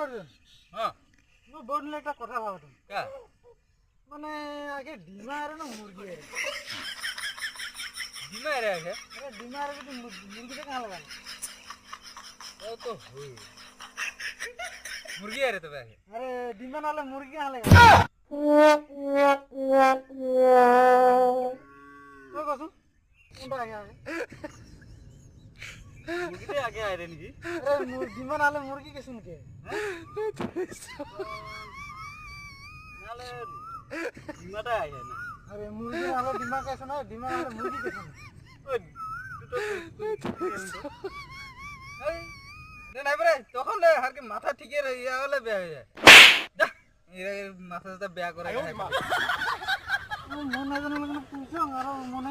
করবেন হ্যাঁ মই বললে একটা কথা ভাবতাম কা মানে আগে ডিমা আর না মুরগি আর ডিমা রে আছে আরে ডিমা আর কিন্তু মুরগিটা কাহা লাগাল ও তো হই মুরগি আরে তবে আছে আরে ডিমা নালে মুরগি কাহা লাগাল তো কসু কোনটা আগে আগে মুরগিতে আগে আইরে নাকি আরে ডিমা নালে মুরগি কে শুনকে নালে ডিমাটা আইছে না আরে মুরগি নালে ডিমা কে শুনে ডিমা নালে মুরগি কে শুনে ওই এই নাই বরে তখন আর কি মাথা ঠিকই ইয়া হলে বেয়া হয়ে যায় এর মাথাটা বেয়া করে মনে হয় যেন পুষো আর মনে